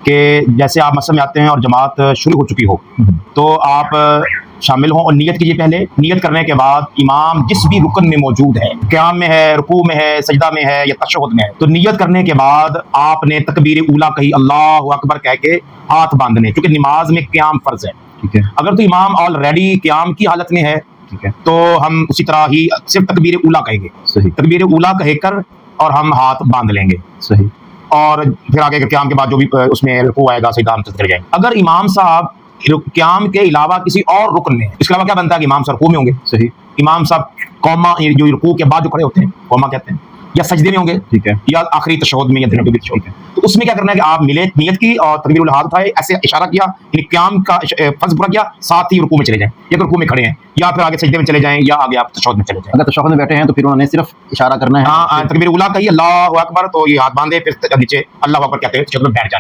कि जैसे आप मस्जिद में आते हैं और जमात शुरू हो चुकी हो, तो आप शामिल हों और नियत कीजिए। पहले नियत करने के बाद इमाम जिस भी रुकन में मौजूद है, क़याम में है, रुकू में है, सजदा में है या तशहुद में है, तो नियत करने के बाद आपने तकबीर ऊला कही, अल्लाहु अकबर कह के हाथ बांधने, क्योंकि नमाज में क़याम फर्ज है। ठीक है। अगर तो इमाम ऑलरेडी क़याम की हालत में है, ठीक है, तो हम उसी तरह ही सिर्फ तकबीर ऊला कहेंगे। सही। तकबीर ऊला कहकर और हम हाथ बांध लेंगे। सही। और फिर आगे क़याम के बाद जो भी उसमें रुकू आएगा, सजदा हम कर जाएंगे। अगर इमाम साहब क़याम के अलावा किसी और रुकन में, इसके अलावा क्या बनता है कि इमाम साहब रुकू में होंगे। सही। इमाम साहब कौमा जो रुकू के बाद जो खड़े होते हैं, कौमा कहते हैं, या सजदे में होंगे, ठीक है, या आखिरी तशहुद में या दुनिया की तशहुद में, तो उसमें क्या करना है कि आप मिले, नियत की और तकबीरुल हाथ उठाए, ऐसे इशारा किया, यानी क़याम का फर्ज पूरा किया, साथ ही रुकू में चले जाएं, या रुकू में खड़े हैं, या फिर आगे सजदे में चले जाएं, या आगे आप तशहुद में चले जाएं। अगर तशहुद में बैठे हैं तो फिर उन्होंने सिर्फ इशारा करना है। हाँ, तकबीर उला कही, अल्लाहु अकबर, तो ये हाथ बांधे, फिर नीचे अल्लाहु अकबर कहते हैं, तशहुद में बैठ जाने।